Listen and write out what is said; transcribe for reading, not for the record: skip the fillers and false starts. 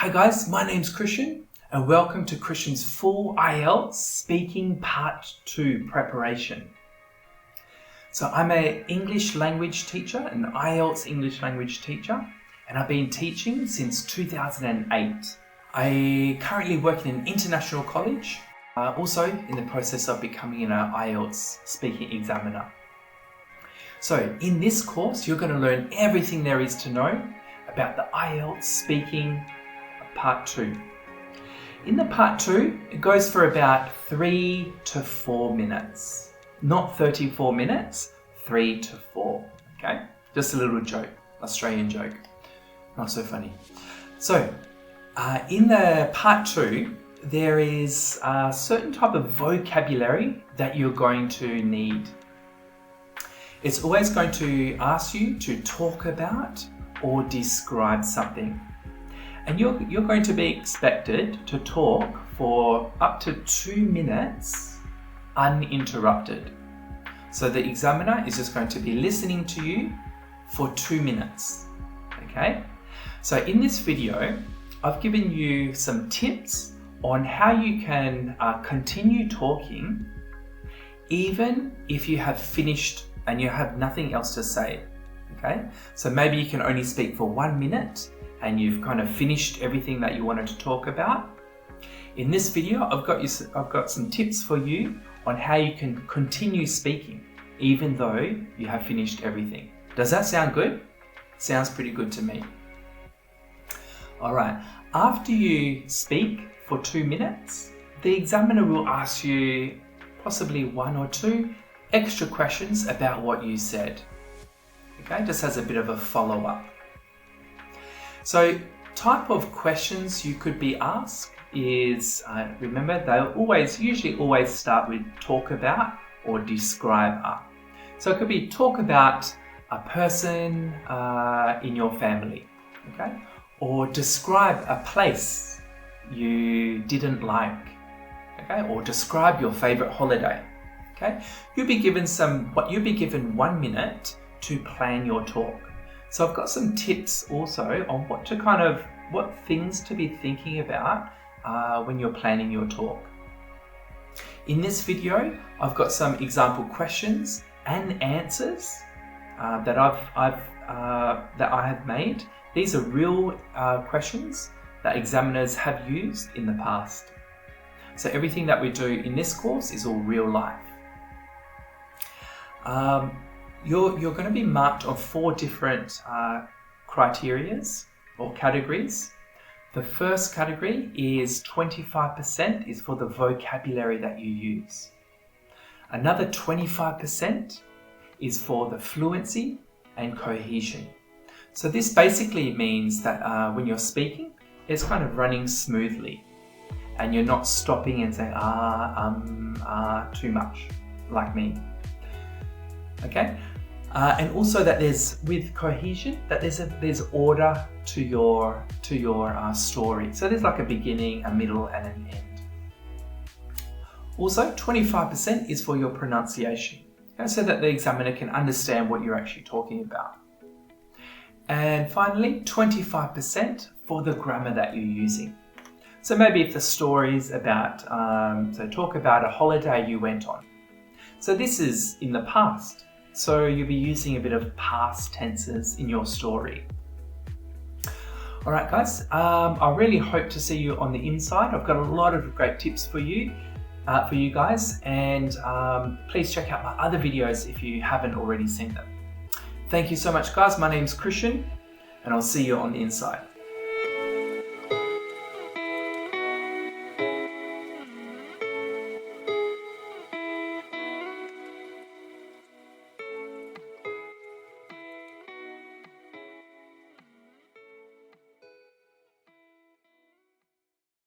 Hi guys, my name's Christian and welcome to Christian's full IELTS Speaking Part 2 preparation. So I'm an English language teacher, an IELTS English language teacher, and I've been teaching since 2008. I currently work in an international college, also in the process of becoming an IELTS speaking examiner. So in this course, you're going to learn everything there is to know about the IELTS speaking Part 2. In the Part 2, it goes for about 3 to 4 minutes. Not 34 minutes, 3 to 4. Okay? Just a little joke, Australian joke. Not so funny. So, in the Part 2, there is a certain type of vocabulary that you're going to need. It's always going to ask you to talk about or describe something. And you're going to be expected to talk for up to 2 minutes uninterrupted. So the examiner is just going to be listening to you for 2 minutes. Okay? So in this video, I've given you some tips on how you can continue talking even if you have finished and you have nothing else to say. Okay? So maybe you can only speak for 1 minute and you've kind of finished everything that you wanted to talk about. In this video, I've got some tips for you on how you can continue speaking even though you have finished everything. Does that sound good? Sounds pretty good to me. All right, after you speak for 2 minutes, the examiner will ask you possibly 1 or 2 extra questions about what you said. Okay, just as a bit of a follow-up. So, type of questions you could be asked is, remember, they'll usually always start with talk about or describe a. So it could be talk about a person in your family, okay? Or describe a place you didn't like, okay? Or describe your favorite holiday, okay? You'll be given 1 minute to plan your talk. So I've got some tips also on what things to be thinking about when you're planning your talk. In this video, I've got some example questions and answers that I have made. These are real questions that examiners have used in the past. So everything that we do in this course is all real life. You're going to be marked on 4 different criterias or categories. The first category is 25% is for the vocabulary that you use. Another 25% is for the fluency and cohesion. So this basically means that when you're speaking, it's kind of running smoothly and you're not stopping and saying too much, like me. Okay? And also that with cohesion, that there's order to your story. So there's like a beginning, a middle, and an end. Also, 25% is for your pronunciation, okay, so that the examiner can understand what you're actually talking about. And finally, 25% for the grammar that you're using. So maybe if the story's about, so talk about a holiday you went on. So this is in the past. So you'll be using a bit of past tenses in your story. All right, guys, I really hope to see you on the inside. I've got a lot of great tips for you guys, and please check out my other videos if you haven't already seen them. Thank you so much, guys. My name's Christian, and I'll see you on the inside.